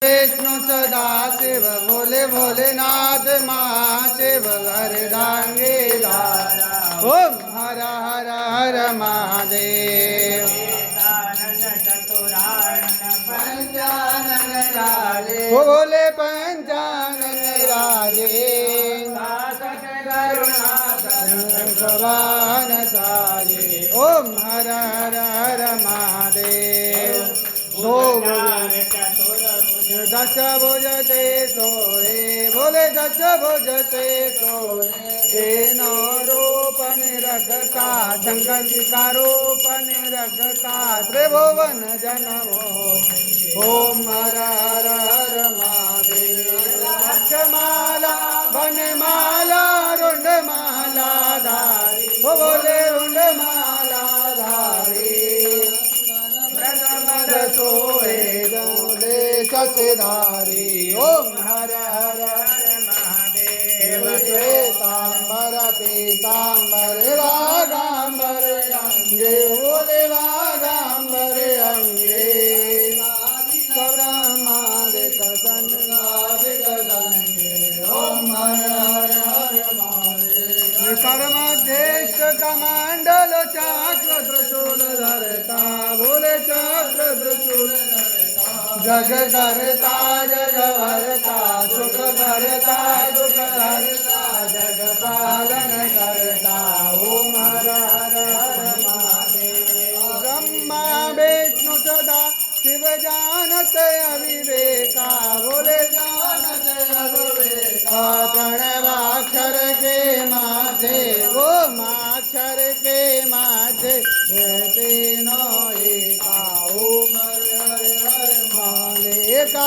विष्णु सदा शिव भोले भोलेनाथ महाशिव हरदांगे धारा। ओम हर हर हर महादेव। पंचानन राजे ओ भोले पंचानन राजे भगवान साजे। ओम हर हर हर महादेव। दश भुजते सोए बोले दश भुजते सोए तेनो रूप निरखता शंकर का रूप निरखता त्रिभुवन जनमो। ओम हर हर हर महादेव। अक्षमाला बनमाला रुंडमाला धारी ओ बोले रुंडमाला धारी सोए गौले सचधारी। ओम हर हर हर महादेव। श्वेतांबर पीतांबर वागांबर अंगे बोले वागांबर अंगे सब्रह्मादिक सन्नादिक संगे। ओम हर हर हर महादेव। कर्मध्येष्ट कमंडल चक्र त्रिशूल धरता बोले चक्र त्रिशूल जग करता जग भरता सुख करता दुख हरता जग पालन करता। ओम हर हर हर महादेव। ब्रह्मा विष्णु सदा शिव जानत अविवेक